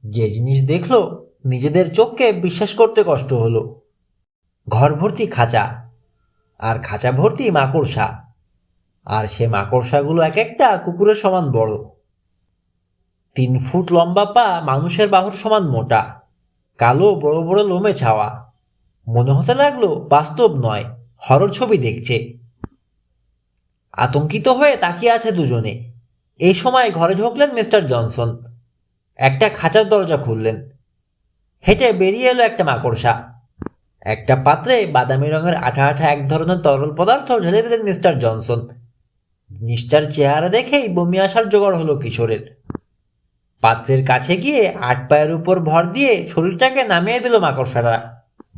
যে জিনিস দেখলো নিজেদের চোখকে বিশ্বাস করতে কষ্ট হলো। ঘর ভর্তি খাঁচা, আর খাঁচা ভর্তি মাকড়সা, আর সে মাকড়সাগুলো এক একটা কুকুরের সমান বড়। 3 ফুট লম্বা পা, মানুষের বাহুর সমান মোটা, কালো বড় বড় লোমে ছাওয়া। মনে হতে লাগলো বাস্তব নয়, হরর ছবি দেখছে। আতঙ্কিত হয়ে তাকিয়ে আছে দুজনে। এই সময় ঘরে ঢুকলেন মিস্টার জনসন। একটা খাঁচার দরজা খুললেন। হেঁটে বেরিয়ে এলো একটা মাকড়সা। একটা পাত্রে বাদামি রঙের আঠা আঠা এক ধরনের তরল পদার্থ ঢেলে দিলেন মিস্টার জনসন। জিনিসটার চেহারা দেখেই বমি আসার জোগাড় হলো কিশোরের। পাত্রের কাছে গিয়ে 8 পায়ের উপর ভর দিয়ে শরীরটাকে নামিয়ে দিল মাকড়সাটা।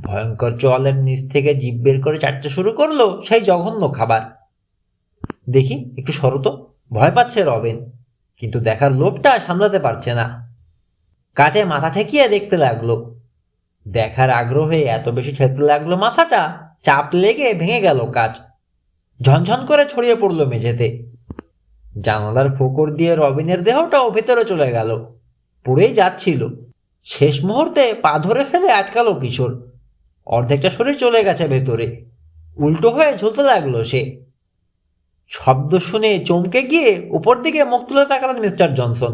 ভয়ঙ্কর জলের নিচ থেকে জিভ বের করে চাটতে শুরু করলো সেই জঘন্য খাবার। দেখি একটু সরো তো, ভয় পাচ্ছে রবিন, কিন্তু দেখার লোভটা সামলাতে পারছে না। কাছে মাথা ঠেকিয়ে দেখতে লাগলো। দেখার আগ্রহে এত বেশি ঠেকতে লাগলো মাথাটা, চাপ লেগে ভেঙে গেল কাচ। ঝনঝন করে ছড়িয়ে পড়লো মেঝেতে। জানালার ফোকর দিয়ে রবিনের দেহটাও ভেতরে চলে গেল, পুড়েই যাচ্ছিল। শেষ মুহূর্তে পা ধরে ফেলে আটকালো কিশোর। অর্ধেকটা শরীর চলে গেছে ভেতরে, উল্টো হয়ে ঝুলতে লাগলো সে। শব্দ শুনে চমকে গিয়ে উপর দিকে মুখ তুলে তাকালেন মিস্টার জনসন।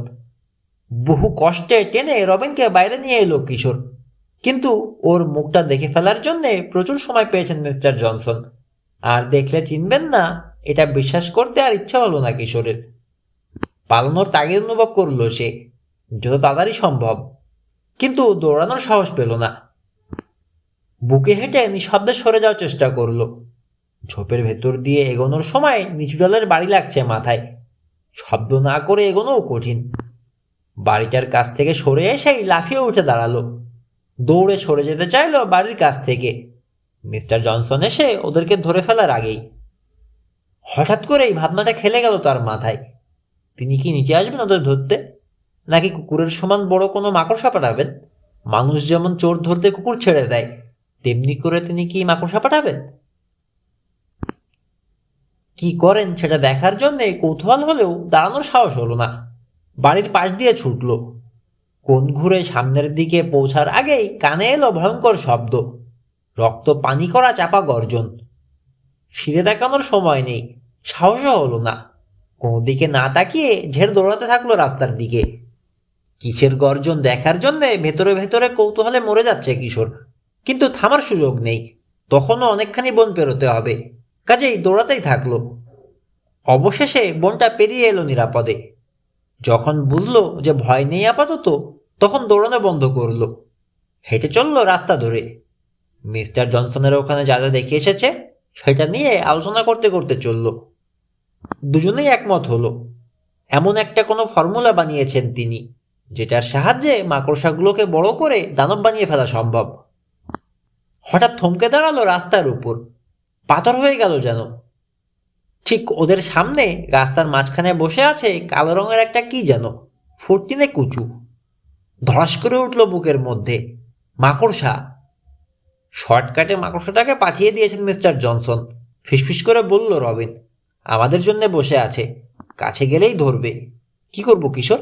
বহু কষ্টে টেনে রবিনকে বাইরে নিয়ে এলো কিশোর, কিন্তু ওর মুখটা দেখে ফেলার জন্য প্রচুর সময় পেয়েছেন মিস্টার জনসন। আর দেখলে চিনবেন না, এটা বিশ্বাস করতে আর ইচ্ছা হলো না কিশোরের। পালানোর তাগিদ অনুভব করলো সে, যত তাড়াতাড়ি সম্ভব, কিন্তু দৌড়ানোর সাহস পেল না। বুকে হেঁটে নিঃশব্দে সরে যাওয়ার চেষ্টা করলো। ঝোপের ভেতর দিয়ে এগোনোর সময় নিচু ডালের বাড়ি লাগছে মাথায়। শব্দ না করে এগোনোও কঠিন। বাড়িটার কাছ থেকে সরে এসেই লাফিয়ে উঠে দাঁড়ালো। দৌড়ে সরে যেতে চাইলো বাড়ির কাছ থেকে, মিস্টার জনসন এসে ওদেরকে ধরে ফেলার আগেই। হঠাৎ করেই ভাবনাটা খেলে গেল তার মাথায়। তিনি কি নিচে আসবেন ওদের ধরতে, নাকি কুকুরের সমান বড় কোনো মাকড়সা পাঠাবেন? মানুষ যেমন চোর ধরতে কুকুর ছেড়ে দেয়, তেমনি করে তিনি কি মাকড়সা পাঠাবেন? কি করেন সেটা দেখার জন্য কৌতূহল হলেও দাঁড়ানোর সাহস হলো না। বাড়ির পাশ দিয়ে ছুটলো। কোণ ঘুরে সামনের দিকে পৌঁছার আগেই কানে এলো ভয়ঙ্কর শব্দ, রক্ত পানি করা চাপা গর্জন। ফিরে তাকানোর সময় নেই, সাহসও হলো না। কোনো দিকে না তাকিয়ে ঝেড় দৌড়াতে থাকলো রাস্তার দিকে। কিসের গর্জন দেখার জন্যে ভেতরে ভেতরে কৌতূহলে মরে যাচ্ছে কিশোর, কিন্তু থামার সুযোগ নেই। তখনও অনেকখানি বন পেরোতে হবে, কাজেই দৌড়াতেই থাকলো। অবশেষে বনটা পেরিয়ে এলো নিরাপদে। যখন বুঝলো যে ভয় নেই আপাতত, তখন দৌড়ানো বন্ধ করলো। হেঁটে চললো রাস্তা ধরে। মিস্টার জনসনের ওখানে যা যা দেখে এসেছে সেটা নিয়ে আলোচনা করতে করতে চলল। দুজনেই একমত হলো, এমন একটা কোনো ফর্মুলা বানিয়েছেন তিনি, যেটার সাহায্যে মাকড়সাগুলোকে বড় করে দানব বানিয়ে ফেলা সম্ভব। হঠাৎ থমকে দাঁড়ালো রাস্তার উপর, পাথর হয়ে গেল যেন। ঠিক ওদের সামনে রাস্তার মাঝখানে বসে আছে কালো রঙের একটা কি যেন, ফুটতিনে কুচু। ধড়াস করে উঠল বুকের মধ্যে। মাকড়সা! শর্টকাটে মাকড়সাটাকে পাঠিয়ে দিয়েছেন মিস্টার জনসন। ফিসফিস করে বলল রবিন, আমাদের জন্য বসে আছে, কাছে গেলেই ধরবে। কি করব কিশোর?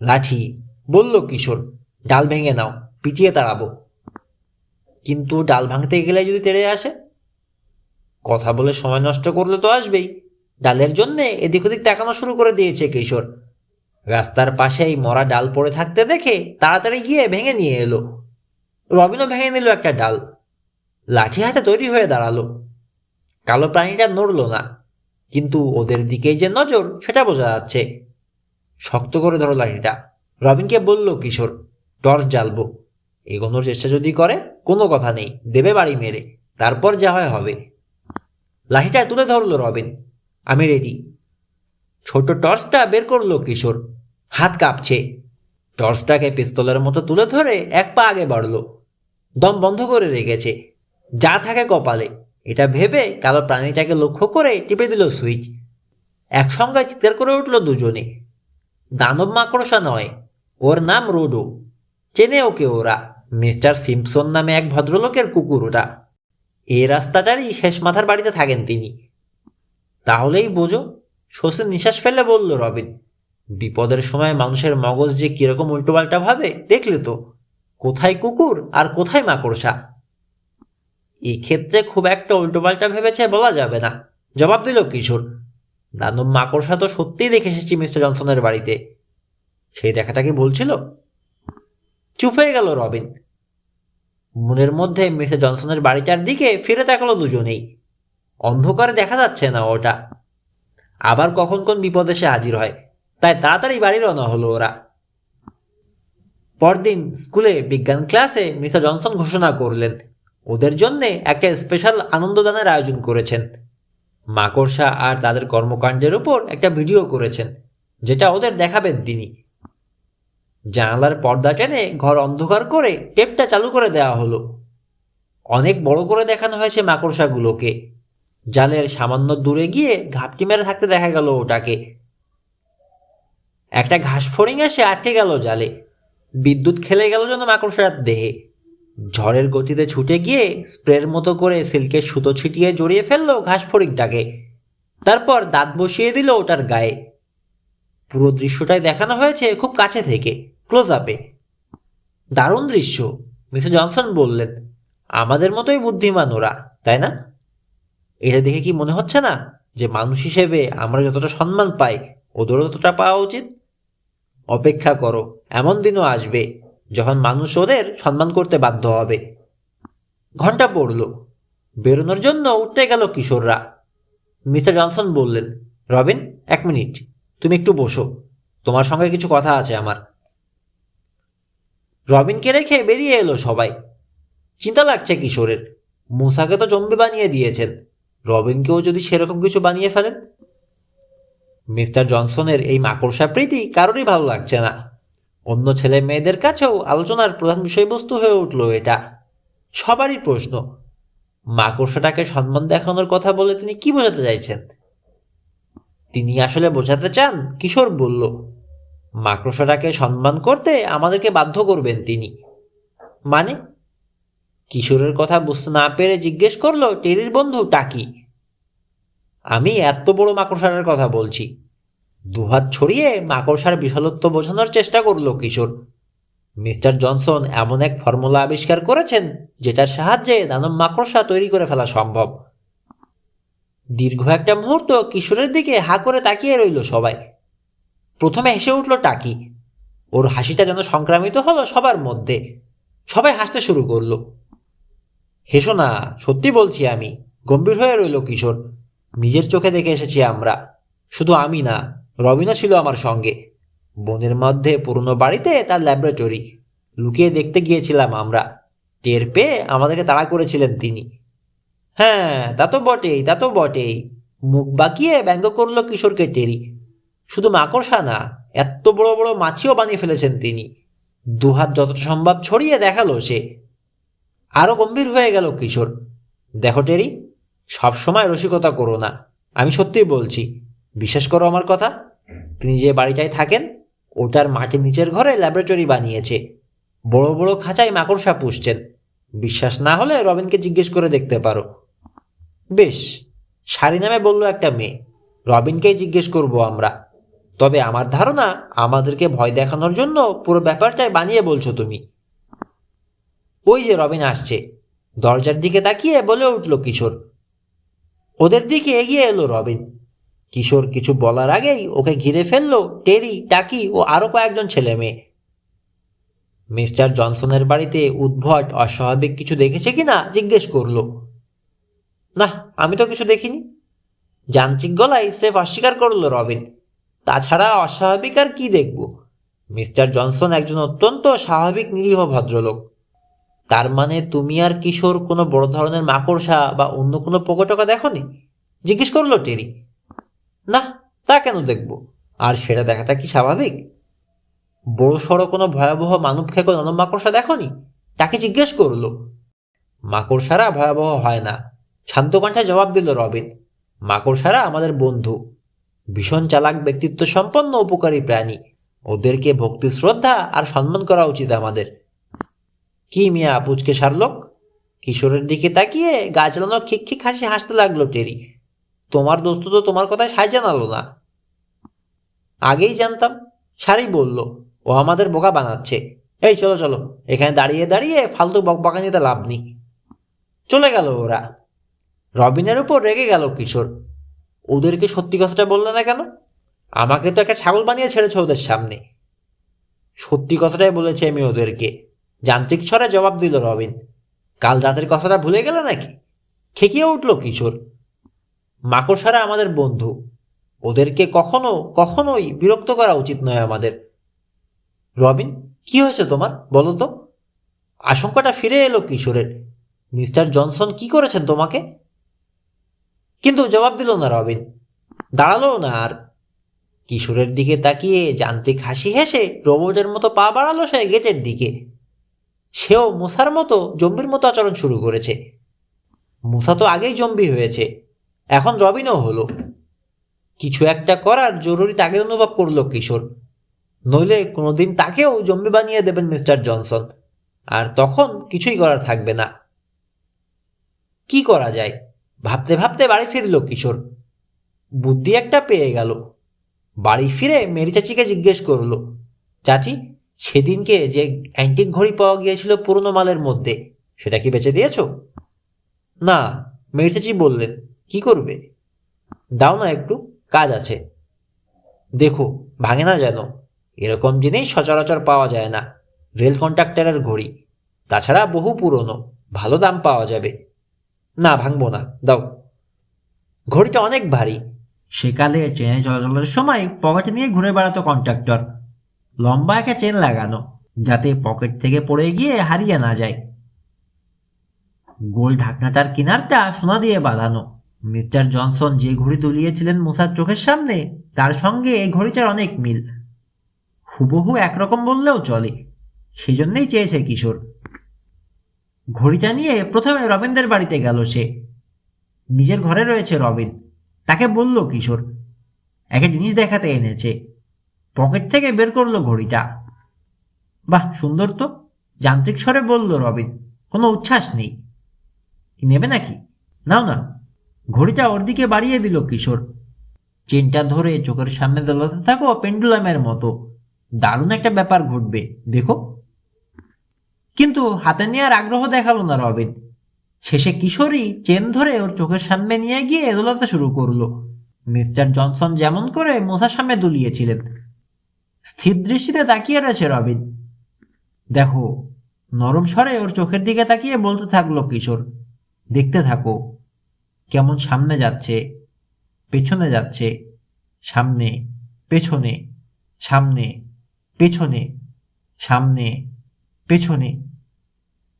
লাঠি, বলল কিশোর। ডাল ভেঙে নাও, পিটিয়ে তাড়াবো। কিন্তু ডাল ভাঙতে গেলে যদি তেড়ে আসে? কথা বলে সময় নষ্ট করলে তো আসবেই। ডালের জন্যে এদিক ওদিক তাকানো শুরু করে দিয়েছে কিশোর। রাস্তার পাশেই মরা ডাল পড়ে থাকতে দেখে তাড়াতাড়ি গিয়ে ভেঙে নিয়ে এলো। রবিনও ভেঙে নিল একটা ডাল। লাঠি হাতে তৈরি হয়ে দাঁড়ালো। কালো প্রাণীটা নড়ল না, কিন্তু ওদের দিকেই যে নজর সেটা বোঝা যাচ্ছে। শক্ত করে ধরো লাঠিটা, রবিনকে বলল কিশোর। টর্চ জ্বালবো। এগোনোর চেষ্টা যদি করে, কোনো কথা নেই, দেবে বাড়ি মেরে, তারপর যা হয় হবে। লাঠিটা তুলে ধরল রবিন। আমি রেডি। ছোট টর্চটা বের করলো কিশোর। হাত কাঁপছে। টর্চটাকে পিস্তলের মতো তুলে ধরে এক পা আগে বাড়ল। দম বন্ধ করে রেখেছে, যা থাকে কপালে, এটা ভেবে কালো প্রাণীটাকে লক্ষ্য করে টিপে দিল সুইচ। একসঙ্গে চিৎকার করে উঠল দুজনে। দানব মাকড়সা নয়, ওর নাম রোডো। চেনে ওকে ওরা, মিস্টার সিম্পসন নামে এক ভদ্রলোকের কুকুর ওটা। এই রাস্তাটারই শেষ মাথার বাড়িতে থাকেন তিনি। তাহলেই বোঝো, স্বস্তির নিঃশ্বাস ফেলে বলল রবিন। বিপদের সময় মানুষের মগজ যে কিরকম উল্টোপাল্টা ভাবে দেখলে তো, কোথায় কুকুর আর কোথায় মাকড়সা। এক্ষেত্রে খুব একটা উল্টোপাল্টা ভেবেছে বলা যাবে না, জবাব দিল কিশোর। দানব মাকড়সা তো সত্যিই দেখে এসেছি মিস্টার জনসনের বাড়িতে। সেই দেখাটা কি ভুল ছিল? চুপ হয়ে গেল রবিন। মনের মধ্যে মিস্টার জনসনের বাড়িটার দিকে ফিরে তাকালো দুজনেই। অন্ধকারে দেখা যাচ্ছে না ওটা, আবার কখন কোন বিপদে সে হাজির হয়, তাই তাড়াতাড়ি বাড়ি রওনা হলো ওরা। পরদিন স্কুলে বিজ্ঞান ক্লাসে মিস্টার জনসন ঘোষণা করলেন ওদের জন্য একটা স্পেশাল আনন্দদানের আয়োজন করেছেন। মাকড়সা আর তাদের কর্মকাণ্ডের উপর একটা ভিডিও করেছেন, যেটা ওদের দেখাবেন তিনি। জানালার পর্দা টেনে ঘর অন্ধকার করে টেপটা চালু করে দেওয়া হলো। অনেক বড় করে দেখানো হয়েছে মাকড়সাগুলোকে। জালের সামান্য দূরে গিয়ে ঘাপটি মেরে থাকতে দেখা গেল ওটাকে। একটা ঘাস ফড়িং এসে আটকে গেল জালে। বিদ্যুৎ খেলে গেল যেন মাকড়সার দেহে। ঝড়ের গতিতে ছুটে গিয়ে স্প্রের মতো করে সিল্কের সুতো ছিটিয়ে জড়িয়ে ফেললো ঘাস ফড়িংটাকে। তারপর দাঁত বসিয়ে দিল ওটার গায়ে। পুরো দৃশ্যটাই দেখানো হয়েছে খুব কাছে থেকে, ক্লোজ আপে। দারুণ দৃশ্য, মিস্টার জনসন বললেন। আমাদের মতোই বুদ্ধিমান ওরা, তাই না? এটা দেখে কি মনে হচ্ছে না যে মানুষ হিসেবে আমরা যতটা সম্মান পাই ওদেরও ততটা পাওয়া উচিত? অপেক্ষা করো, এমন দিনও আসবে যখন মানুষ ওদের সম্মান করতে বাধ্য হবে। ঘন্টা পড়ল, বেরোনোর জন্য উঠতে গেল কিশোররা। মিস্টার জনসন বললেন, রবিন, 1 মিনিট, তুমি একটু বসো, তোমার সঙ্গে কিছু কথা আছে আমার। রবিনকে রেখে বেরিয়ে এলো সবাই। চিন্তা লাগছে কিশোরের। মুসাকে তো জম্বি বানিয়ে দিয়েছেন, রবিনকেও যদি সেরকম কিছু বানিয়ে ফেলেন। মিস্টার জনসনের এই মাকড়সা প্রীতি কারোরই ভালো লাগছে না। অন্য ছেলে মেয়েদের কাছেও আলোচনার প্রধান বিষয়বস্তু হয়ে উঠল এটা। সবারই প্রশ্ন, মাকড়সাটাকে সম্মান দেখানোর কথা বলে তিনি কি বোঝাতে চাইছেন? তিনি আসলে বোঝাতে চান, কিশোর বলল, মাকড়সাটাকে সম্মান করতে আমাদেরকে বাধ্য করবেন তিনি। মানে? কিশোরের কথা বুঝতে না পেরে জিজ্ঞেস করলো টেরির বন্ধু টাকি। আমি এত বড় মাকড়সাটার কথা বলছি। দুহাত ছড়িয়ে মাকড়সার বিশালত্ব বোঝানোর চেষ্টা করলো কিশোর। মিস্টার জনসন এমন এক ফর্মুলা আবিষ্কার করেছেন যেটার সাহায্যে দানব মাকড়সা তৈরি করে ফেলা সম্ভব। দীর্ঘ একটা মুহূর্ত কিশোরের দিকে হা করে তাকিয়ে রইল সবাই। প্রথমে হেসে উঠল টাকি। ওর হাসিটা যেন সংক্রামিত হলো সবার মধ্যে। সবাই হাসতে শুরু করলো। হেসো না, সত্যি বলছি আমি, গম্ভীর হয়ে রইল কিশোর। নিজের চোখে দেখে এসেছি আমরা। শুধু আমি না, রবিনও ছিল আমার সঙ্গে। বনের মধ্যে পুরনো বাড়িতে তার ল্যাবরেটরি, লুকিয়ে দেখতে গিয়েছিলাম আমরা। টের পেয়ে আমাদেরকে তাড়া করেছিলেন তিনি। হ্যাঁ, তা তো বটেই, তা তো বটেই, মুখ বাঁকিয়ে ব্যঙ্গ করলো কিশোরকে টেরি। শুধু মাকড়সা না, এত বড় বড় মাছিও বানিয়ে ফেলেছেন তিনি। দুহাত যতটা সম্ভব ছড়িয়ে দেখালো সে। আরো গম্ভীর হয়ে গেল কিশোর। দেখো টেরি, সবসময় রসিকতা করো না, আমি সত্যিই বলছি, বিশ্বাস করো আমার কথা। তিনি যে বাড়িটায় থাকেন ওটার মাটির নিচের ঘরে ল্যাবরেটরি বানিয়েছে। বড় বড় খাঁচায় মাকড়সা পুষছেন। বিশ্বাস না হলে রবিনকে জিজ্ঞেস করে দেখতে পারো। বেশ, সারি নামে বলল একটা মেয়ে, রবিনকেই জিজ্ঞেস করব আমরা। তবে আমার ধারণা আমাদেরকে ভয় দেখানোর জন্য পুরো ব্যাপারটাই বানিয়ে বলছো তুমি। ওই যে রবিন আসছে, দরজার দিকে তাকিয়ে বলে উঠল কিশোর। ওদের দিকে এগিয়ে এলো রবিন। কিশোর কিছু বলার আগেই ওকে ঘিরে ফেললো টেরি, টাকি ও আরো কয়েকজন ছেলে মেয়ে। মিস্টার জনসনের বাড়িতে উদ্ভট অস্বাভাবিক কিছু দেখেছে কিনা জিজ্ঞেস করলো। না, আমি তো কিছু দেখিনি, যান্ত্রিক গলায় স্রেফ অস্বীকার করলো রবিন। তাছাড়া অস্বাভাবিক আর কি দেখব? মিস্টার জনসন একজন অত্যন্ত স্বাভাবিক নিরীহ ভদ্রলোক। তার মানে তুমি আর কিশোর কোনো বড় ধরনের মাকড়সা বা অন্য কোনো পোকাটোকা দেখনি? জিজ্ঞেস করলো টেরি। না, তা কেন দেখব? আর সেটা দেখাটা কি স্বাভাবিক? বড় সড়ো কোনো ভয়াবহ মানব খেকো দানব মাকড়সা দেখনি? তাকে জিজ্ঞেস করলো। মাকড়সারা ভয়াবহ হয় না, শান্ত কণ্ঠে জবাব দিল রবিন। মাকড়সারা আমাদের বন্ধু, ভীষণ চালাক ব্যক্তিত্ব সম্পন্ন উপকারী প্রাণী। ওদেরকে ভক্তি শ্রদ্ধা আর সম্মান করা উচিত আমাদের। কি মিয়া পুচকে সারলোক? কিশোরের দিকে তাকিয়ে গা চালানো খিকখিক হাসি হাসতে লাগলো টেরি। তোমার দোস্ত তো তোমার কথায় সায় জানালো না। আগেই জানতাম, সারি বলল, ও আমাদের বোকা বানাচ্ছে। এই চলো চলো, এখানে দাঁড়িয়ে দাঁড়িয়ে ফালতু বকবকানিতে লাভ নেই। চলে গেল ওরা। রবিনের উপর রেগে গেল কিশোর। ওদেরকে সত্যি কথাটা বললে না কেন? আমাকে তো একটা ছাগল বানিয়ে ছেড়েছে ওদের সামনে। সত্যি কথাটাই বলেছি আমি ওদেরকে, যান্ত্রিক স্বরে জবাব দিল রবিন। কাল রাতের কথাটা ভুলে গেলে নাকি? খেকিয়ে উঠল কিশোর। মাকড়সারা আমাদের বন্ধু, ওদেরকে কখনোই বিরক্ত করা উচিত নয় আমাদের। রবিন, কি হয়েছে তোমার, বলো তো? আশঙ্কাটা ফিরে এলো কিশোরের। মিস্টার জনসন কি করেছেন তোমাকে? কিন্তু জবাব দিল না রবিন, দাঁড়ালো না আর। কিশোরের দিকে তাকিয়ে যান্ত্রিক হাসি হেসে রোবটের মতো পা বাড়ালো সে গেটের দিকে। সেও মুসার মতো জম্বির মতো আচরণ শুরু করেছে। মুসা তো আগেই জম্বি হয়েছে, এখন রবিনও হলো। কিছু একটা করার জরুরি তাগিদ অনুভব করলো কিশোর, নইলে কোনোদিন তাকেও জম্বি বানিয়ে দেবেন মিস্টার জনসন, আর তখন কিছুই করার থাকবে না। কি করা যায় ভাবতে ভাবতে বাড়ি ফিরল কিশোর। বুদ্ধি একটা পেয়ে গেল। বাড়ি ফিরে মেরি চাচিকে জিজ্ঞেস করলো, চাচি, সেদিনকে যে অ্যান্টিক ঘড়ি পাওয়া গিয়েছিল পুরনো মালের মধ্যে, সেটা কি বেচে দিয়েছো? না, মেরি চাচি বললেন। কি করবে? দাও না একটু, কাজ আছে। দেখো ভাঙে না যেন, এরকম জিনিস সচরাচর পাওয়া যায় না। রেল কন্ট্রাক্টরের ঘড়ি, তাছাড়া বহু পুরনো, ভালো দাম পাওয়া যাবে। না, ভাঙবো না, দাও। ঘড়িটা অনেক ভারী। সেকালে ট্রেনে চলাচলের সময় পকেটে নিয়ে ঘুরে বেড়াতো কন্ট্রাক্টর। লম্বা একটা চেন লাগানো, যাতে পকেট থেকে পড়ে গিয়ে হারিয়ে না যায়। গোল ঢাকনাটার কিনারটা সোনা দিয়ে বাঁধানো। মিস্টার জনসন যে ঘড়ি দুলিয়েছিলেন মুসার চোখের সামনে, তার সঙ্গে এই ঘড়িটার অনেক মিল। হুবহু একরকম বললেও চলে, সেজন্যই চেয়েছে কিশোর। ঘড়িটা নিয়ে প্রথমে রবিনদের বাড়িতে গেল সে। নিজের ঘরে রয়েছে রবিন, তাকে বলল কিশোর। একটা জিনিস দেখাতে এনেছে। পকেট থেকে বের করলো ঘড়িটা। বাহ, সুন্দর তো, যান্ত্রিক স্বরে বলল রবিন, কোনো উচ্ছ্বাস নেই। নেবে নাকি? নাও না। ঘড়িটা ওর দিকে বাড়িয়ে দিল কিশোর। চেনটা ধরে চোখের সামনে দোলাতে থাকো পেন্ডুলামের মতো। দারুণ একটা ব্যাপার ঘটবে, দেখো। কিন্তু হাতে নেওয়ার আগ্রহ দেখালো না রবিন। শেষে কিশোরই চেন ধরে ওর চোখের সামনে নিয়ে গিয়ে দোলাতে শুরু করলো, মিস্টার জনসন যেমন করে মশার সামনে দুলিয়েছিলেন। স্থির দৃষ্টিতে তাকিয়ে রয়েছে রবিন। দেখো, নরম স্বরে ওর চোখের দিকে তাকিয়ে বলতে থাকলো কিশোর, দেখতে থাকো কেমন সামনে যাচ্ছে, পেছনে যাচ্ছে, সামনে, পেছনে, সামনে, পেছনে, সামনে, পেছনে।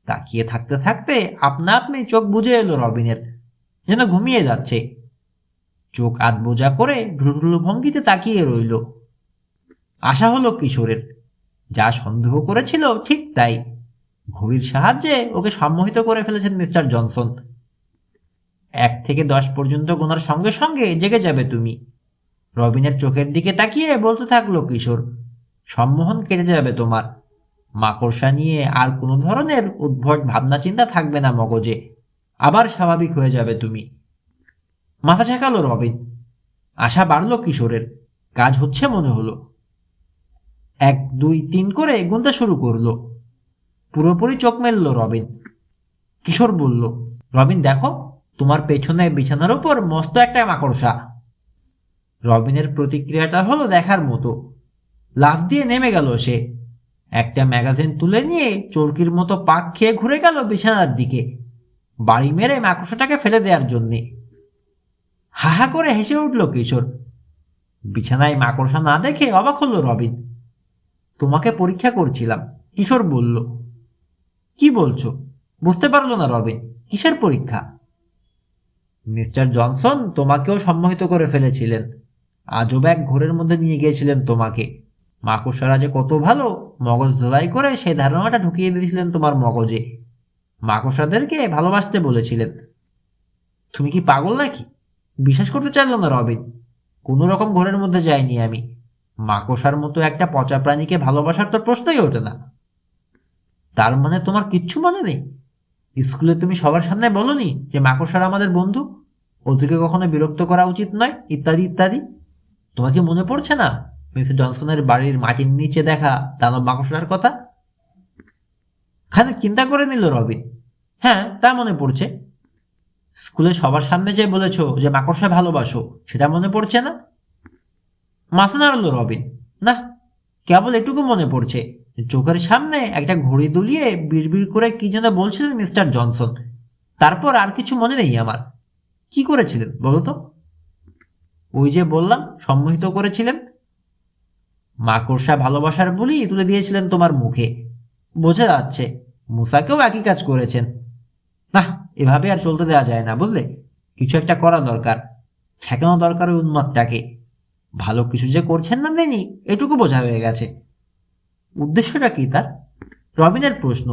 তাকিয়ে থাকতে থাকতে আপনা আপনি চোখ বুজে এলো রবিনের, যেন ঘুমিয়ে যাচ্ছে। চোখ আধ বোঝা করে ঢুলঢুলু ভঙ্গিতে তাকিয়ে রইল। আশা হলো কিশোরের, যা সন্দেহ করেছিল ঠিক তাই। ঘড়ির সাহায্যে ওকে সম্মোহিত করে ফেলেছেন মিস্টার জনসন। 1 থেকে 10 পর্যন্ত গোনার সঙ্গে সঙ্গে জেগে যাবে তুমি। রবিনের চোখের দিকে তাকিয়ে বলতে থাকলো কিশোর, সম্মোহন কেটে যাবে তোমার। মাকড়সা নিয়ে আর কোনো ধরনের উদ্ভট ভাবনা চিন্তা থাকবে না মগজে। আবার স্বাভাবিক হয়ে যাবে তুমি। মাথা ঝাঁকালো রবিন। আশা বাড়ল কিশোরের, কাজ হচ্ছে মনে হলো। 1, 2, 3 করে গুনতে শুরু করলো। পুরোপুরি চোখ মেলল রবিন। কিশোর বলল, রবিন দেখো, তোমার পেছনে বিছানার উপর মস্ত একটা মাকড়সা। রবিনের প্রতিক্রিয়াটা হলো দেখার মতো। লাফ দিয়ে নেমে গেল সে। একটা ম্যাগাজিন তুলে নিয়ে চরকির মতো পাক খেয়ে ঘুরে গেল বিছানার দিকে, বাড়ি মেরে মাকড়সাটাকে ফেলে দেওয়ার জন্যে। হাহা করে হেসে উঠল কিশোর। বিছানায় মাকড়সা না দেখে অবাক হলো রবিন। তোমাকে পরীক্ষা করছিলাম, কিশোর বলল। কি বলছো? বুঝতে পারলো না রবিন, কিসের পরীক্ষা? মিস্টার জনসন তোমাকেও সম্মোহিত করে ফেলেছিলেন। আজব এক ঘোরের মধ্যে নিয়ে গিয়েছিলেন তোমাকে। মাকড়সারা যে কত ভালো, মগজ ধোলাই করে সেই ধারণাটা ঢুকিয়ে দিয়েছিলেন তোমার মগজে। মাকড়সাদেরকে ভালোবাসতে বলেছিলেন। তুমি কি পাগল নাকি? বিশ্বাস করতে চাইল না রবিন। কোনো রকম ঘোরের মধ্যে যাইনি আমি। মাকড়সার মতো একটা পচা প্রাণীকে ভালোবাসার তো প্রশ্নই ওঠে না। তার মানে তোমার কিচ্ছু মনে নেই? স্কুলে তুমি সবার সামনে বলনি যে মাকড়সারা আমাদের বন্ধু, ওদেরকে কখনো বিরক্ত করা উচিত নয়, ইত্যাদি ইত্যাদি? তোমার কি মনে পড়ছে না? মিস্টার জনসনের বাড়ির মাটির নিচে দেখা দানব মাকড়সার কথা? খানিক চিন্তা করে নিল রবিন। হ্যাঁ, তা মনে পড়ছে। স্কুলে সবার সামনে যে বলেছ যে মাকড়সা ভালোবাসো, সেটা মনে পড়ছে না? মাথা নাড়ল রবিন। না, কেবল এটুকু মনে পড়ছে, চোখের সামনে একটা ঘড়ি দুলিয়ে বিড়বিড় করে কি যেন বলছিলেন মিস্টার জনসন। তারপর আর কিছু মনে নেই আমার। কি করেছিলেন বলো তো? ওই যে বললাম, সম্মোহিত করেছিলেন। মাকড়সা ভালোবাসার বলি তুলে দিয়েছিলেন তোমার মুখে। বোঝা যাচ্ছে মুসাকেও একই কাজ করেছেন। না, এভাবে আর চলতে দেওয়া যায় না, বুঝলে? কিছু একটা করা দরকার, ঠেকানো দরকার ওই উন্মাদটাকে। ভালো কিছু যে করছেন না দেনি, এটুকু বোঝা হয়ে গেছে। উদ্দেশ্যটা কি তার? রবিনের প্রশ্ন।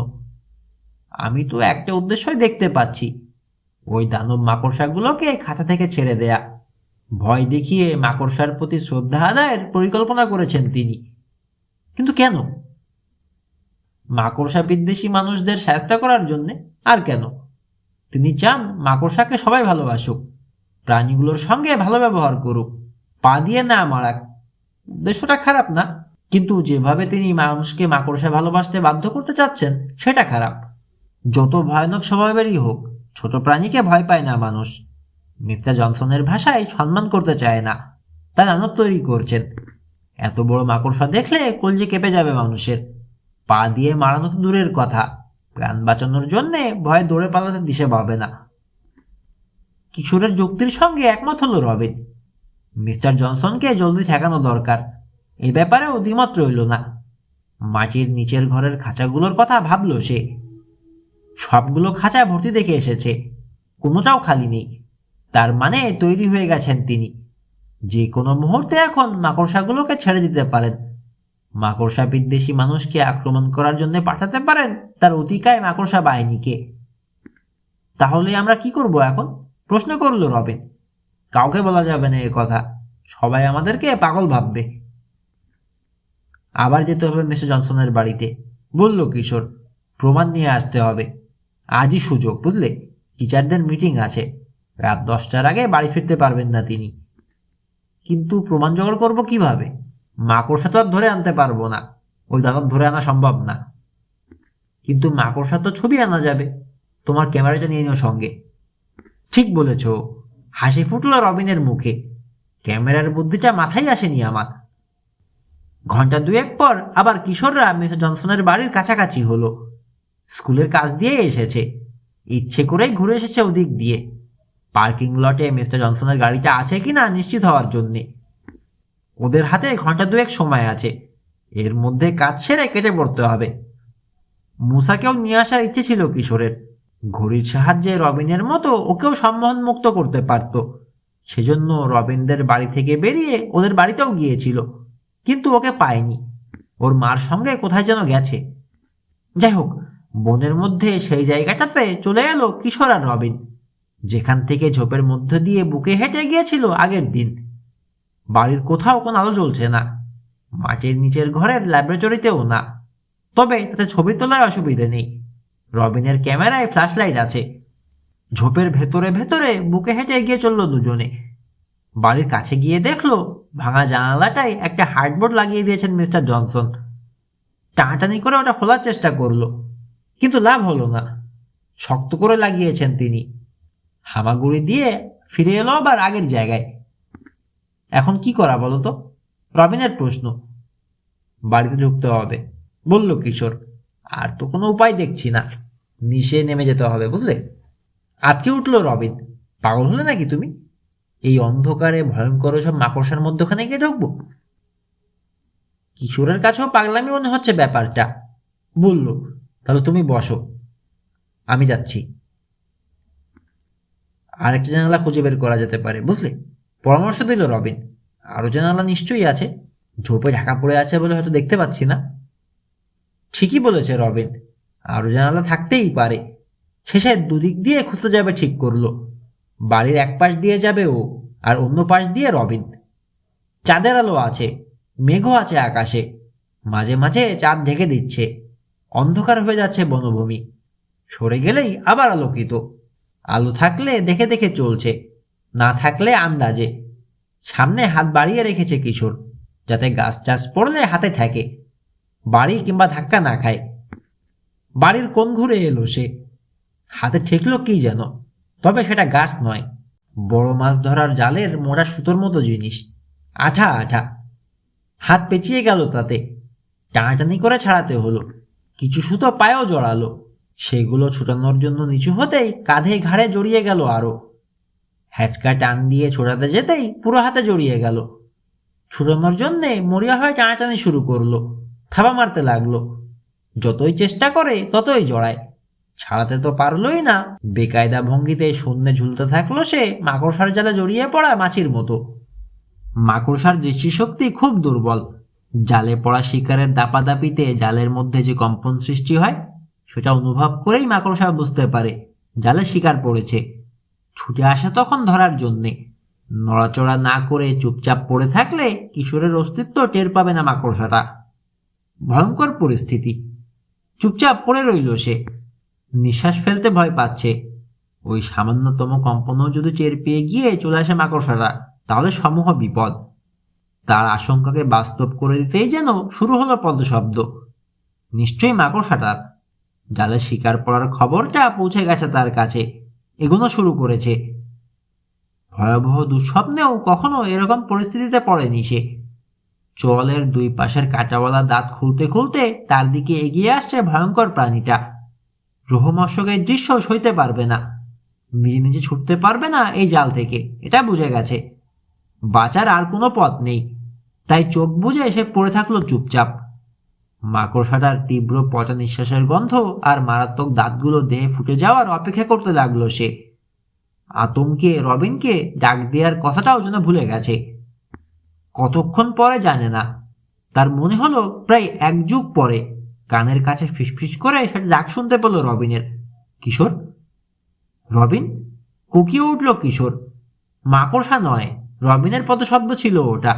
আমি তো একটা উদ্দেশ্যই দেখতে পাচ্ছি, ওই দানব মাকড়সাগুলোকে খাঁচা থেকে ছেড়ে দেয়া। ভয় দেখিয়ে মাকড়সার প্রতি শ্রদ্ধা আদায়ের পরিকল্পনা করেছেন তিনি। কিন্তু কেন? মাকড়সা বিদ্বেষী মানুষদের শায়েস্তা করার জন্যে। আর কেন? তিনি চান মাকড়সাকে সবাই ভালোবাসুক, প্রাণীগুলোর সঙ্গে ভালো ব্যবহার করুক, পা দিয়ে না মারাক। উদ্দেশ্যটা খারাপ না, কিন্তু যেভাবে তিনি মানুষকে মাকড়সা ভালোবাসতে বাধ্য করতে চাচ্ছেন সেটা খারাপ। যত ভয়ানক স্বভাবেরই হোক, ছোট প্রাণীকে ভয় পায় না মানুষ। মিস্টার জনসনের ভাষায় সম্মান করতে চায় না, তাই নানক তৈরি করছেন। এত বড় মাকড়সা দেখলে কলজে কেঁপে যাবে মানুষের। পা দিয়ে মারানো তো দূরের কথা, প্রাণ বাঁচানোর জন্যে ভয়ে দৌড়ে পালাতে দিশে পাবে না। কিশোরের যুক্তির সঙ্গে একমত হলো রবিন। মিস্টার জনসনকে জলদি ঠেকানো দরকার, এ ব্যাপারেও দ্বিমত রইল না। মাটির নিচের ঘরের খাঁচাগুলোর কথা ভাবল সে। সবগুলো খাঁচা ভর্তি দেখে এসেছে, কোনোটাও খালি নেই। তার মানে তৈরি হয়ে গেছেন তিনি। যে কোনো মুহূর্তে এখন মাকড়সাগুলোকে ছেড়ে দিতে পারেন। মাকড়সা বিদ্বেষী মানুষকে আক্রমণ করার জন্য পাঠাতে পারেন তার অতিকায় মাকড়সা বাহিনীকে। তাহলে আমরা কি করব এখন? প্রশ্ন করল রবিন। কাউকে বলা যাবে না এ কথা, সবাই আমাদেরকে পাগল ভাববে। আবার যেতে হবে মিস্টার জনসনের বাড়িতে, বলল কিশোর। প্রমাণ নিয়ে আসতে হবে। আজই সুযোগ, বুঝলে? টিচারদের মিটিং আছে, রাত 10টার আগে বাড়ি ফিরতে পারবেন না তিনি। কিন্তু প্রমাণ জোগাড় করবো কিভাবে? মাকড়সা তো আর ধরে আনতে পারবো না, ওই দানব ধরে আনা সম্ভব না। কিন্তু মাকড়সা তো ছবি আনা যাবে। তোমার ক্যামেরাটা নিয়ে নিও সঙ্গে। ঠিক বলেছ। হাসি ফুটল রবিনের মুখে। ক্যামেরার বুদ্ধিটা মাথায় আসেনি আমার। ঘন্টা দুয়েক পর আবার কিশোররা মিস্টার জনসনের বাড়ির কাছাকাছি হলো। স্কুলের কাছ দিয়ে এসেছে, ইচ্ছে করেই ঘুরে এসেছে ওদিক দিয়ে। পার্কিং লটে মিস্টার জনসনের গাড়িটা আছে কিনা নিশ্চিত হওয়ার জন্যে। ওদের হাতে ঘন্টা দুয়েক সময় আছে, এর মধ্যে কাজ সেরে কেটে পড়তে হবে। মুসাকেও নিয়ে আসার ইচ্ছে ছিল কিশোরের। ঘড়ির সাহায্যে রবিনের মতো ওকেও সম্মোহন মুক্ত করতে পারত। সেজন্য রবিনদের বাড়ি থেকে বেরিয়ে ওদের বাড়িতেও গিয়েছিল, কিন্তু ওকে পায়নি। ওর মার সঙ্গে কোথায় যেন গেছে। যাই হোক, বনের মধ্যে সেই জায়গাটাতে চলে এলো কিশোর আর রবিন, যেখান থেকে ঝোপের মধ্য দিয়ে বুকে হেঁটে গিয়েছিল আগের দিন। বাড়ির কোথাও কোনো আলো জ্বলছে না, মাটির নিচের ঘরের ল্যাবরেটরিতেও না। তবে তাতে ছবি তোলার অসুবিধে নেই, রবিনের ক্যামেরায় ফ্ল্যাশ লাইট আছে। ঝোপের ভেতরে ভেতরে বুকে হেঁটে এগিয়ে চলল দুজনে। বাড়ির কাছে গিয়ে দেখলো ভাঙা জানালাটায় একটা হার্ডবোর্ড লাগিয়ে দিয়েছেন মিস্টার জনসন। টানাটানি করে ওটা খোলার চেষ্টা করলো, কিন্তু লাভ হলো না। শক্ত করে লাগিয়েছেন তিনি। হামাগুড়ি দিয়ে ফিরে এলো আবার আগের জায়গায়। এখন কি করা বলো তো? রবিনের প্রশ্ন। বাড়িতে ঢুকতে হবে, বলল কিশোর। আর তো কোনো উপায় দেখছি না, নিচে নেমে যেতে হবে, বুঝলে? আটকে উঠল রবিন। পাগল হলে নাকি তুমি? এই অন্ধকারে ভয়ঙ্কর সব মাকড়সার মধ্যখানে গিয়ে ঢুকবো? কিশোরের কাছেও পাগলামি মনে হচ্ছে ব্যাপারটা। বলল, তাহলে তুমি বসো, আমি যাচ্ছি। আরেকটা জানালা খুঁজে বের করা যেতে পারে, বুঝলে? পরামর্শ দিল রবিন। আরো জানালা নিশ্চয়ই আছে, ঝোপে ঢাকা পড়ে আছে বলে হয়তো দেখতে পাচ্ছি না। ঠিকই বলেছে রবিন, আরো জানালা থাকতেই পারে। শেষে দুদিক দিয়ে খুঁজতে যাবে ঠিক করলো। বাড়ির এক পাশ দিয়ে যাবে ও, আর অন্য পাশ দিয়ে রবিন। চাঁদের আলো আছে, মেঘও আছে আকাশে, মাঝে মাঝে চাঁদ ঢেকে দিচ্ছে। অন্ধকার হয়ে যাচ্ছে বনভূমি, সরে গেলেই আবার আলোকিত। আলো থাকলে দেখে দেখে চলছে, না থাকলে আন্দাজে। সামনে হাত বাড়িয়ে রেখেছে কিশোর। যাতে গাছ টাছ পড়লে হাতে থাকে, বাড়ি কিংবা ধাক্কা না খায়। বাড়ির কোণ ঘুরে এলো সে, হাতে ঠেকলো কি যেন, তবে সেটা গাছ নয়, বড় মাছ ধরার জালের মোটা সুতোর মতো জিনিস, আঠা আঠা। হাত পেঁচিয়ে গেল তাতে, টানাটানি করে ছাড়াতে হলো। কিছু সুতো পায়েও জড়ালো, সেগুলো ছুটানোর জন্য নিচু হতেই কাঁধে ঘাড়ে জড়িয়ে গেল আরো। হ্যাচকা টান দিয়ে ছোটাতে যেতেই পুরো হাতে জড়িয়ে গেল। ছুটানোর জন্যে মরিয়া হয়ে টানাটানি শুরু করলো, থাবা মারতে লাগলো। যতই চেষ্টা করে ততই জড়ায়, ছাড়াতে তো পারলই না। বেকায়দা ভঙ্গিতে শূন্যে ঝুলতে থাকলো সে মাকড়সার জালে জড়িয়ে পড়া মাছির মতো। মাকড়সার দৃষ্টিশক্তি খুব দুর্বল। জালে পড়া শিকারের দাপাদাপিতে জালের মধ্যে যে কম্পন সৃষ্টি হয় সেটা অনুভব করেই মাকড়সা বুঝতে পারে জালে শিকার পড়েছে। ছুটে আসে তখন ধরার জন্যে। নড়াচড়া না করে চুপচাপ পড়ে থাকলে কিশোরের অস্তিত্ব টের পাবে না মাকড়সাটা। ভয়ঙ্কর পরিস্থিতি। চুপচাপ পড়ে রইল সে, নিঃশ্বাস ফেলতে ভয় পাচ্ছে। ওই সামান্যতম কম্পনও যদি টের পেয়ে গিয়ে চলে আসে মাকড়সাটা, তাহলে সমূহ বিপদ। তার আশঙ্কাকে বাস্তব করে দিতেই যেন শুরু হলো পদশব্দ। নিশ্চয়ই মাকড়সাটার। জালে শিকার পড়ার খবরটা পৌঁছে গেছে তার কাছে, এগোনো শুরু করেছে। ভয়াবহ দুঃস্বপ্নেও কখনো এরকম পরিস্থিতিতে পড়েনি সে। চোয়ালের দুই পাশের কাঁটাওয়ালা দাঁত খুলতে খুলতে তার দিকে এগিয়ে আসছে ভয়ঙ্কর প্রাণীটা। রোহমর্ষক এই দৃশ্য সইতে পারবে না, নিজে নিজে ছুটতে পারবে না এই জাল থেকে, এটা বুঝে গেছে। বাঁচার আর কোনো পথ নেই, তাই চোখ বুজে সে পড়ে থাকলো চুপচাপ। মাকড়সাটার তীব্র পচা নিঃশ্বাসের গন্ধ আর মারাত্মক দাঁতগুলো দেহে ফুটে যাওয়ার অপেক্ষা করতে লাগলো সে। আতঙ্কে রবিনকে ডাক দেওয়ার কথাটাও যেন ভুলে গেছে। কতক্ষণ পরে জানে না, তার মনে হলো প্রায় এক যুগ পরে। কানের কাছে ফিসফিস করে সেটা ডাক শুনতে পেল রবিনের। কিশোর, রবিন! কুকিয়ে উঠল কিশোর। মাকড়সা নয়, রবিনের পদশব্দ ছিল ওটা।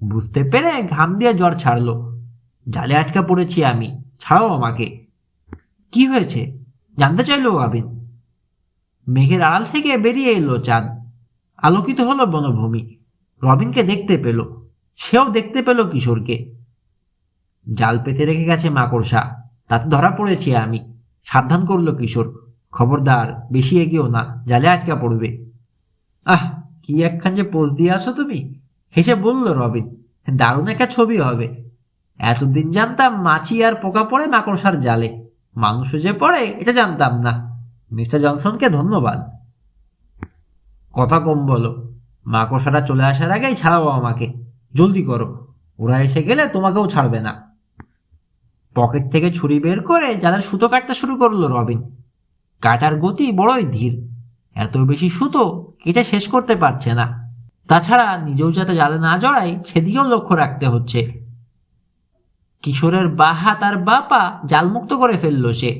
বুঝতে পেরে ঘাম দিয়ে জ্বর ছাড়লো। জালে আটকা পড়েছি আমি, ছাড়াও আমাকে। কি হয়েছে জানতে চাইল রবিন। মেঘের আড়াল থেকে বেরিয়ে এলো চাঁদ, আলোকিত হলো বনভূমি। রবিনকে দেখতে পেল, সেও দেখতে পেল কিশোরকে। জাল পেতে রেখে গেছে মাকড়সা, তাতে ধরা পড়েছি আমি, সাবধান করলো কিশোর। খবরদার বেশি এগিয়েও না, জালে আটকা পড়বে। আহ, কি একখান যে পোজ দিয়ে আসো তুমি, হেসে বলল রবিন। দারুণ একটা ছবি হবে। এতদিন জানতাম মাছি আর পোকা পড়ে মাকড়সার জালে, মানুষও যে পড়ে এটা জানতাম না। মিস্টার জনসনকে ধন্যবাদ। কথা কম বলো, মাকড়সাটা চলে আসার আগেই ছাড়াও আমাকে, জলদি করো, ওরা এসে গেলে তোমাকেও ছাড়বে না। পকেট থেকে ছুরি বের করে জালের সুতো কাটতে শুরু করলো রবিন। কাটার গতি বড়ই ধীর, এত বেশি সুতো কেটে শেষ করতে পারছে না। তাছাড়া নিজেও যাতে জালে না জড়ায় সেদিকেও লক্ষ্য রাখতে হচ্ছে। কিশোরের বা হাত আর বা পা জালমুক্ত করে ফেললো সে।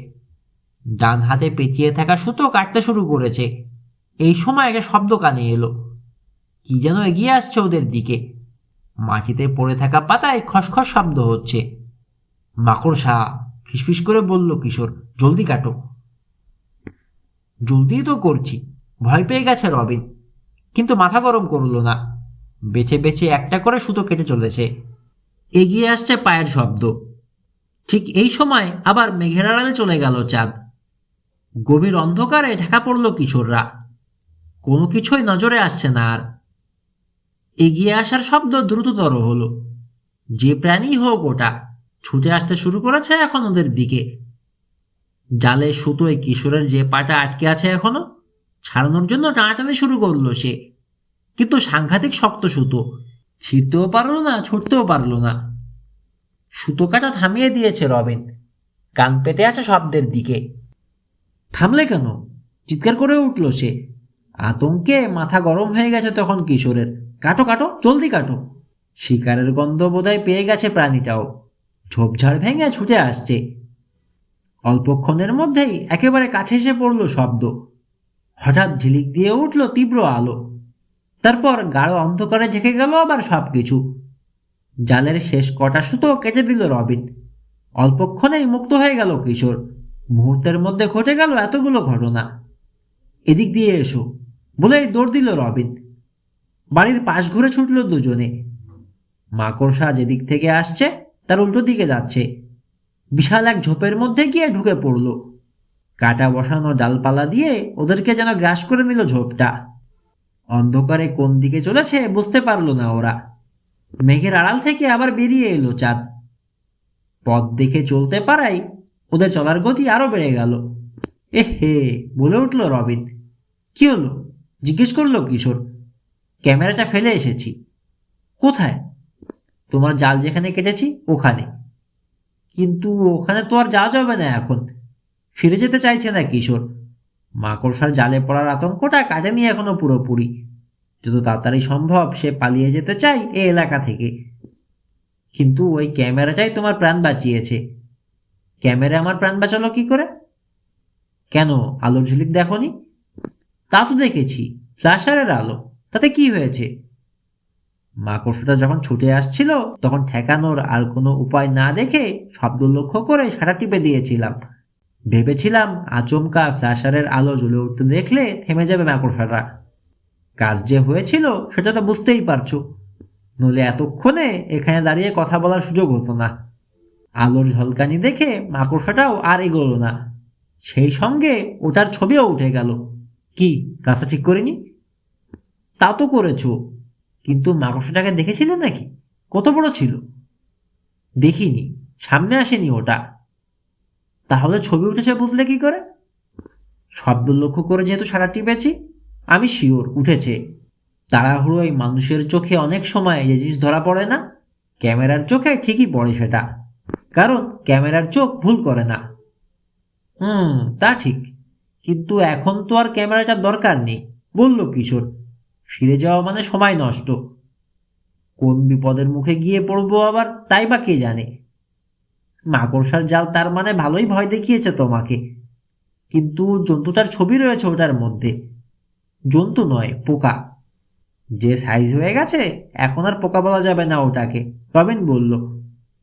ডান হাতে পেঁচিয়ে থাকা সুতো কাটতে শুরু করেছে। এই সময় একটা শব্দ কানে এলো, কি যেন এগিয়ে আসছে ওদের দিকে। মাটিতে পড়ে থাকা পাতায় খসখস শব্দ হচ্ছে। মাকড়সা! ফিসফিস করে বলল কিশোর, জলদি কাটো। জলদি তো করছি। ভয় পেয়ে গেছে রবিন, কিন্তু মাথা গরম করল না। বেছে বেছে একটা করে সুতো কেটে চলেছে। এগিয়ে আসছে পায়ের শব্দ। ঠিক এই সময় আবার মেঘের আড়ালে চলে গেল চাঁদ। গভীর অন্ধকারে ঢাকা পড়ল কিশোররা, কোনো কিছুই নজরে আসছে না আর। এগিয়ে আসার শব্দ দ্রুততর হলো। যে প্রাণী হোক ওটা ছুটে আসতে শুরু করেছে এখন ওদের দিকে। জালে সুতোয় কিশোরের যে পাটা আটকে আছে এখনো, ছাড়ানোর জন্য টানাটানি শুরু করলো সে। কিন্তু সাংঘাতিক শক্ত সুতো, ছিঁড়তেও পারল না, ছুটতেও পারল না। সুতো কাটা থামিয়ে দিয়েছে রবিন, কান পেতে আছে শব্দের দিকে। থামলে কেন? চিৎকার করে উঠল সে। আতঙ্কে মাথা গরম হয়ে গেছে তখন কিশোরের। কাটো কাটো, জলদি কাটো। শিকারের গন্ধ বোধহয় পেয়ে গেছে প্রাণীটাও, ঝোপঝাড় ভেঙে ছুটে আসছে। অল্পক্ষণের মধ্যেই একেবারে কাছে এসে পড়ল শব্দ। হঠাৎ ঝিলিক দিয়ে উঠল তীব্র আলো, তারপর গাঢ় অন্ধকারে ঢেকে গেল আবার সবকিছু। জালের শেষ কটা সুতো কেটে দিল রবিন। অল্পক্ষণেই মুক্ত হয়ে গেল কিশোর। মুহূর্তের মধ্যে ঘটে গেল এতগুলো ঘটনা। এদিক দিয়ে এসো বলেই দৌড় দিল রবিন। বাড়ির পাশ ঘুরে ছুটল দুজনে। মাকড়সা যেদিক থেকে আসছে তার উল্টো দিকে যাচ্ছে। বিশাল এক ঝোপের মধ্যে গিয়ে ঢুকে পড়ল। কাটা বসানো ডালপালা দিয়ে ওদেরকে যেন গ্রাস করে নিল ঝোপটা। অন্ধকারে কোন দিকে চলেছে বুঝতে পারল না ওরা। মেঘের আড়াল থেকে আবার বেরিয়ে এলো চাঁদ। পথ দেখে চলতে পারাই ওদের চলার গতি আরো বেড়ে গেল। হে, বলে উঠল রবিন। কি হলো জিজ্ঞেস করলো কিশোর। ক্যামেরাটা ফেলে এসেছি। কোথায়? তোমার জাল যেখানে কেটেছি ওখানে। কিন্তু ওখানে তো আর যাওয়া যাবে না এখন। ফিরে যেতে চাইছে না কিশোর। মাকড়সার জালে পড়ার আতঙ্কটা কাটেনি এখনো পুরোপুরি। যত তাড়াতাড়ি সম্ভব সে পালিয়ে যেতে চাই এই এলাকা থেকে। কিন্তু ওই ক্যামেরাটাই তোমার প্রাণ বাঁচিয়েছে। ক্যামেরা আমার প্রাণ বাঁচালো কি করে? কেন, আলোর ঝিলিক দেখনি? তা তো দেখেছি, ফ্ল্যাশারের আলো। তাতে কি হয়েছে? মাকড়সাটা যখন ছুটে আসছিল তখন ঠেকানোর আর কোনো উপায় না দেখে শব্দ লক্ষ্য করে সাঁটা টিপে দিয়েছিলাম। ভেবেছিলাম আচমকা ফ্ল্যাশারের আলো জ্বলে উঠতে দেখলে থেমে যাবে মাকড়সাটা। কাজ যে হয়েছিল সেটা তো বুঝতেই পারছো। নইলে এতক্ষণে এখানে দাঁড়িয়ে কথা বলার সুযোগ হতো না। আলোর ঝলকানি দেখে মাকড়সাটাও আর এগোলো না। সেই সঙ্গে ওটার ছবিও উঠে গেল। কি, কাজটা ঠিক করিনি? তা তো করেছো, কিন্তু মাকড়সাটাকে দেখেছিলে নাকি? কত বড় ছিল? দেখিনি, সামনে আসেনি ওটা। তাহলে ছবি উঠেছে বুঝলে কি করে? শব্দ লক্ষ্য করে যেহেতু সারা টিপেছি, আমি শিওর উঠেছে। তাড়াহুড়োয় মানুষের চোখে অনেক সময় যে জিনিস ধরা পড়ে না, ক্যামেরার চোখে ঠিকই পড়ে সেটা। কারণ ক্যামেরার চোখ ভুল করে না। তা ঠিক, কিন্তু এখন তো আর ক্যামেরাটার দরকার নেই, বলল কিশোর। ফিরে যাওয়া মানে সময় নষ্ট। কোন বিপদের মুখে গিয়ে পড়বো আবার তাই বা কে জানে। মাকড়সার জাল তার মানে ভালোই ভয় দেখিয়েছে তোমাকে। কিন্তু জন্তুটার ছবি রয়েছে ওটার মধ্যে। জন্তু নয়, পোকা। যে সাইজ হয়ে গেছে এখন আর পোকা বলা যাবে না ওটাকে, রবিন বলল।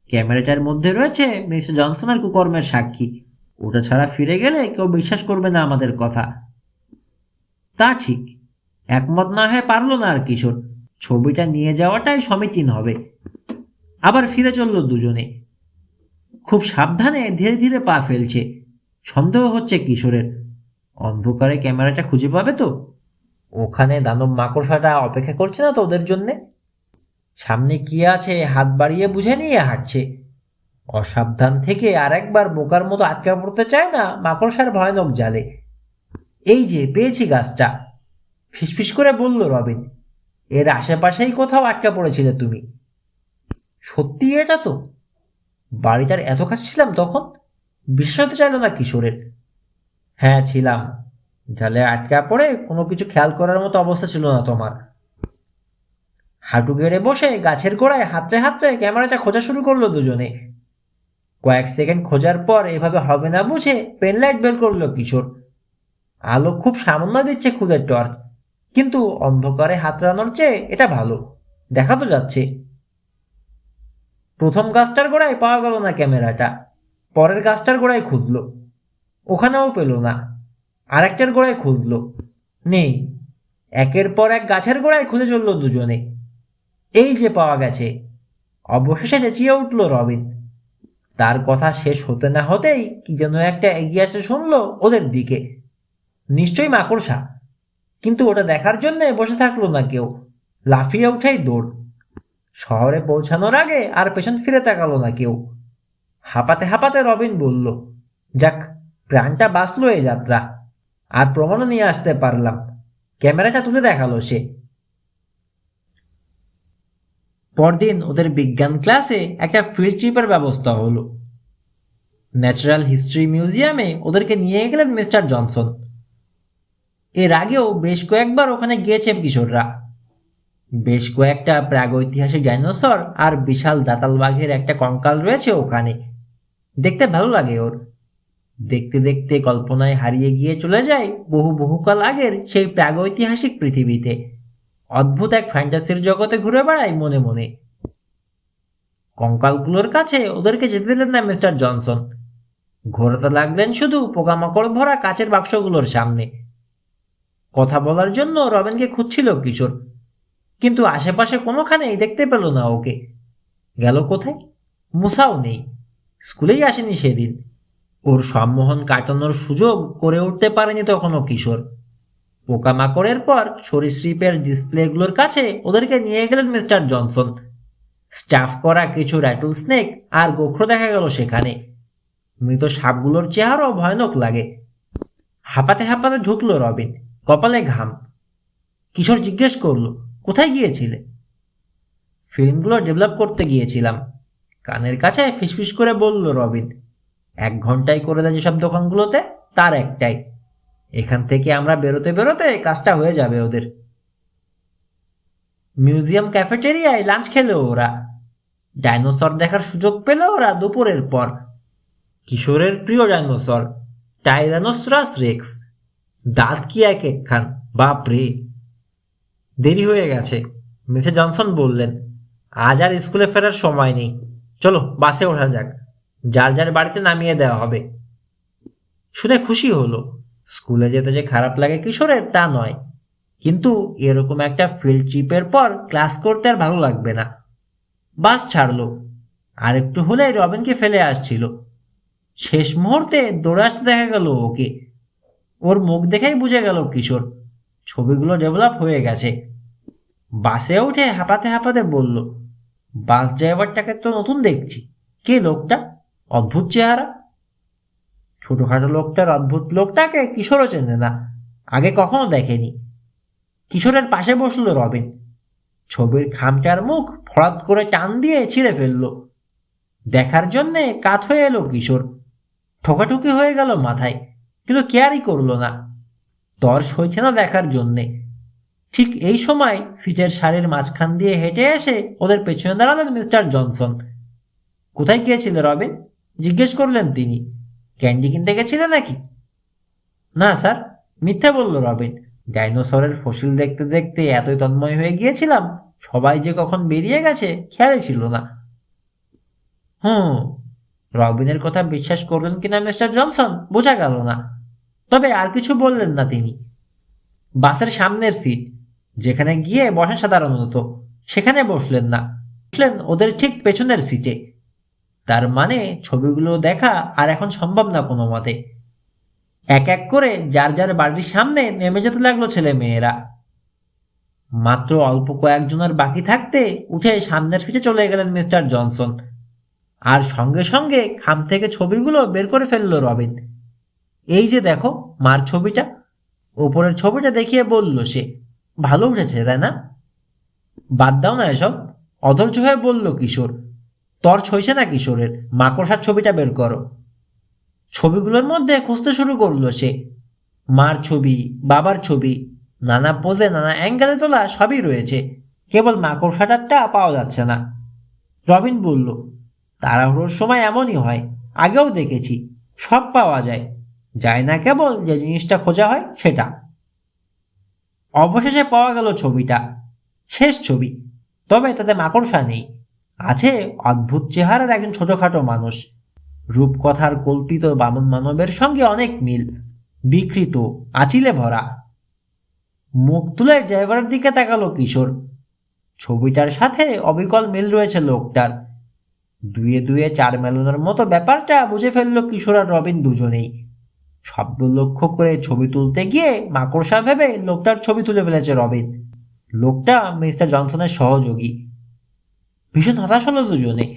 ক্যামেরাটার মধ্যে রয়েছে মিস্টার জনসনের কুকর্মের সাক্ষী। ওটা ছাড়া ফিরে গেলে কেউ বিশ্বাস করবে না আমাদের কথা। তা ঠিক, একমত না হয়ে পারলো না আর কিশোর। ছবিটা নিয়ে যাওয়াটাই সমীচীন হবে। আবার ফিরে চলল দুজনে। খুব সাবধানে ধীরে ধীরে পা ফেলছে। সন্দেহ হচ্ছে কিশোরের, অন্ধকারে ক্যামেরাটা খুঁজে পাবে তো? ওখানে দানব মাকড়সাটা অপেক্ষা করছে না তো ওদের জন্যে? সামনে কি আছে হাত বাড়িয়ে বুঝে নিয়ে হাঁটছে। অসাবধান থেকে আর একবার বোকার মতো আটকা পড়তে চায় না মাকড়সার ভয়ানক জালে। এই যে পেয়েছি গাছটা, ফিসফিস করে বলল রবিন। এর আশেপাশেই কোথাও আটকা পড়েছিলে তুমি। সত্যি এটা তো? বাড়িটার এত কাছে ছিলাম তখন? বিশ্বাস হতে চাইল না কিশোরের। হ্যাঁ ছিলাম। জালে আটকা পড়ে কোনো কিছু খেয়াল করার মতো অবস্থা ছিল না তোমার। হাঁটু গেড়ে বসে গাছের গোড়ায় হাতড়ে হাতড়ে ক্যামেরাটা খোঁজা শুরু করলো দুজনে। কয়েক সেকেন্ড খোঁজার পর এভাবে হবে না বুঝে পেনলাইট বের করলো কিশোর। আলো খুব সামান্য দিচ্ছে খুদের টর্চ, কিন্তু অন্ধকারে হাতড়ানোর চেয়ে এটা ভালো, দেখা তো যাচ্ছে। প্রথম গাছটার গোড়ায় পাওয়া গেল না ক্যামেরাটা। পরের গাছটার গোড়ায় খুঁজলো, ওখানেও পেল না। আরেকটার গোড়ায় খুঁজলো, নেই। একের পর এক গাছের গোড়ায় খুঁজে চলল দুজনে। এই যে পাওয়া গেছে। অবশেষে চেঁচিয়ে উঠল রবিন। তার কথা শেষ হতে না হতেই কি যেন একটা এগিয়ে আসতে শুনলো ওদের দিকে। নিশ্চয়ই মাকড়সা, কিন্তু ওটা দেখার জন্য বসে থাকলো না কেউ। লাফিয়ে উঠেই দৌড়। শহরে পৌঁছানোর আগে আর পেছন ফিরে তাকালো না কেউ। হাঁপাতে হাঁপাতে রবিন বলল, যাক, প্রাণটা বাঁচলো এই যাত্রা। আর প্রমাণও নিয়ে আসতে পারলাম। ক্যামেরাটা তুলে দেখালো সে। পরদিন ওদের বিজ্ঞান ক্লাসে একটা ফিল্ড ট্রিপের ব্যবস্থা হলো। ন্যাচারাল হিস্ট্রি মিউজিয়ামে ওদেরকে নিয়ে গেলেন মিস্টার জনসন। এর আগেও বেশ কয়েকবার ওখানে গিয়েছে কিশোররা। বেশ কয়েকটা প্রাগৈতিহাসিক ডাইনোসর আর বিশাল দাঁতাল বাঘের একটা কঙ্কাল রয়েছে ওখানে। দেখতে ভালো লাগে ওর। দেখতে দেখতে কল্পনায় হারিয়ে গিয়ে চলে যায় বহুকাল আগের সেই প্রাগৈতিহাসিক পৃথিবীতে। অদ্ভুত এক ফ্যান্টাসির জগতে ঘুরে বেড়ায় মনে মনে। কঙ্কালগুলোর কাছে ওদেরকে যেতে দিলেন না মিস্টার জনসন। ঘোরাতে লাগলেন শুধু পোকামাকড় ভরা কাচের বাক্সগুলোর সামনে। কথা বলার জন্য রবিনকে খুঁজছিল কিশোর, কিন্তু আশেপাশে কোনোখানেই দেখতে পেল না ওকে। গেল কোথায়? মুসাও নেই, স্কুলেই আসেনি সেদিন। ওর সম্মোহন কাটানোর সুযোগ করে উঠতে পারেনি তখনও কিশোর। পোকামাকড়ের পর সরীসৃপের ডিসপ্লেগুলোর কাছে ওদেরকে নিয়ে গেলেন মিস্টার জনসন। স্টাফ করা কিছু র্যাটল স্নেক আর গোখরো দেখা গেল সেখানে। মৃত সাপগুলোর চেহারাও ভয়ানক লাগে। হাঁপাতে হাঁপাতে ঢুকলো রবিন, কপালে ঘাম। কিশোর জিজ্ঞেস করলো, কোথায় গিয়েছিলে? ফিল্মগুলো ডেভেলপ করতে গিয়েছিলাম, কানের কাছে ফিসফিস করে বলল রবিন। 1 ঘন্টায় করে দেয় যেসব দোকানগুলোতে, তার একটাই। এখান থেকে আমরা বেরোতে বেরোতে কাজটা হয়ে যাবে ওদের। মিউজিয়াম ক্যাফেটেরিয়ায় লাঞ্চ খেলো ওরা। ডাইনোসর দেখার সুযোগ পেল ওরা দুপুরের পর। কিশোরের প্রিয় ডাইনোসর টাইরানোসরাস রেক্স। দাঁত কি এক একখান, বাপরে! দেরি হয়ে গেছে, মিসেস জনসন বললেন। আজ আর স্কুলে ফেরার সময় নেই, চলো বাসে ওঠা যাক, যার যার বাড়িতে নামিয়ে দেওয়া হবে। শুনে খুশি হলো। স্কুলে যেতে যে খারাপ লাগে কিশোরের তা নয়, কিন্তু এরকম একটা ফিল্ড ট্রিপের পর ক্লাস করতে আর ভালো লাগবে না। বাস ছাড়লো, আর একটু হলেই রবিনকে ফেলে আসছিল। শেষ মুহূর্তে দৌড়ে আসতে দেখা গেল ওকে। ওর মুখ দেখেই বুঝে গেল কিশোর ছবিগুলো ডেভেলপ হয়ে গেছে। বাসে উঠে হাঁপাতে হাঁপাতে বলল, বাস ড্রাইভারটাকে তো নতুন দেখছি, কে লোকটা? অদ্ভুত চেহারা। ছোটখাটো লোকটার অদ্ভুত লোকটাকে কিশোরও চেনে না, আগে কখনো দেখেনি। কিশোরের পাশে বসলো রবিন। ছবির খামটার মুখ ফরাত করে টান দিয়ে ছিঁড়ে ফেললো। দেখার জন্যে কাত হয়ে এলো কিশোর। ঠোকাঠুকি হয়ে গেল মাথায়, কিন্তু কেয়ারই করলো না। তর সইছে না দেখার জন্যে। ঠিক এই সময় সিটের সারির মাঝখান দিয়ে হেঁটে এসে ওদের পেছনে দাঁড়ালেন মিস্টার জনসন। কোথায় গিয়েছিলে রবিন? জিজ্ঞেস করলেন তিনি। ক্যান্ডি কিনতে গেছিলে নাকি? না স্যার, মিথ্যে বলল রবিন। ডাইনোসরের ফসিল দেখতে দেখতে এতই তন্ময় হয়ে গিয়েছিলাম, সবাই যে কখন বেরিয়ে গেছে খেয়ালই ছিল না। রবিনের কথা বিশ্বাস করলেন কিনা মিস্টার জনসন বোঝা গেল না, তবে আর কিছু বললেন না তিনি। বাসের সামনের সিট, যেখানে গিয়ে বসেন সাধারণত, সেখানে বসলেন না, বসলেন ওদের ঠিক পেছনের সিটে। তার মানে ছবিগুলো দেখা আর এখন সম্ভব না কোনো মতে। এক এক করে যার যার বাড়ির সামনে নেমে যেতে লাগলো ছেলে মেয়েরা। মাত্র অল্প কয়েকজনের বাকি থাকতে উঠে সামনের সিটে চলে গেলেন মিস্টার জনসন। আর সঙ্গে সঙ্গে খাম থেকে ছবিগুলো বের করে ফেললো রবিন। এই যে দেখো মার ছবিটা। ওপরের ছবিটা দেখিয়ে বলল সে। ভালো উঠেছে তাই না? বাদ দাও না এসব, অধৈর্য হয়ে বলল কিশোর। তর ছইছে না কিশোরের, মাকড়সার ছবিটা বের করো। ছবিগুলোর মধ্যে খুঁজতে শুরু করলো সে। মার ছবি, বাবার ছবি, নানা পোজে নানা অ্যাঙ্গেলে তোলা সবই রয়েছে, কেবল মাকড়সাটারটা পাওয়া যাচ্ছে না। রবিন বলল, তাড়াহুড়োর সময় এমনই হয়, আগেও দেখেছি, সব পাওয়া যায়, যায় না কেবল যে জিনিসটা খোঁজা হয় সেটা। অবশেষে পাওয়া গেল ছবিটা, শেষ ছবি। তবে তাতে মাকড়সা নেই, আছে অদ্ভুত চেহারার একজন ছোটখাটো মানুষ। রূপকথার কল্পিত বামন মানবের সঙ্গে অনেক মিল, বিকৃত, আঁচিলে ভরা। মুখ তুলে ড্রাইভারের দিকে তাকালো কিশোর। ছবিটার সাথে অবিকল মিল রয়েছে লোকটার। দুয়ে দুয়ে 4 মেলানোর মতো ব্যাপারটা বুঝে ফেলল কিশোর আর রবিন দুজনেই। শব্দ লক্ষ্য করে ছবি তুলতে গিয়ে মাকড়সা ভেবে লোকটার ছবি তুলে ফেলেছে রবিন। লোকটা মিস্টার জনসনের সহযোগী। ভীষণ হতাশ হলো দুজনে।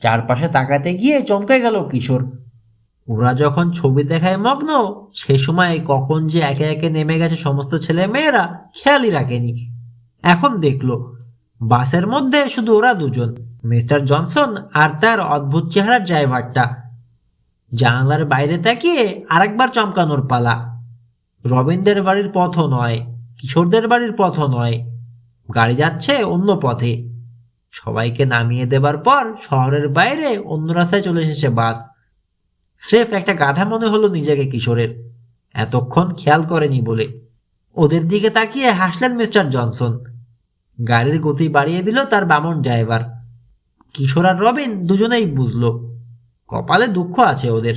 চারপাশে তাকাতে গিয়ে চমকে গেল কিশোর। ওরা যখন ছবি দেখায় মগ্ন, সে সময় কখন যে একে একে নেমে গেছে সমস্ত ছেলে মেয়েরা খেয়ালই রাখেনি। এখন দেখলো বাসের মধ্যে শুধু ওরা দুজন, মিস্টার জনসন আর তার অদ্ভুত চেহারার ড্রাইভারটা। জানালার বাইরে তাকিয়ে আরেকবার চমকানোর পালা। রবিনদের বাড়ির পথও নয়, কিশোরদের বাড়ির পথও নয়, গাড়ি যাচ্ছে অন্য পথে। সবাইকে নামিয়ে দেবার পর শহরের বাইরে অন্য রাস্তায় চলে এসেছে বাস। স্রেফ একটা গাধা মনে হলো নিজেকে কিশোরের, এতক্ষণ খেয়াল করেনি বলে। ওদের দিকে তাকিয়ে হাসলেন মিস্টার জনসন। গাড়ির গতি বাড়িয়ে দিল তার বামন ড্রাইভার। কিশোর আর রবিন দুজনেই বুঝলো কপালে দুঃখ আছে ওদের।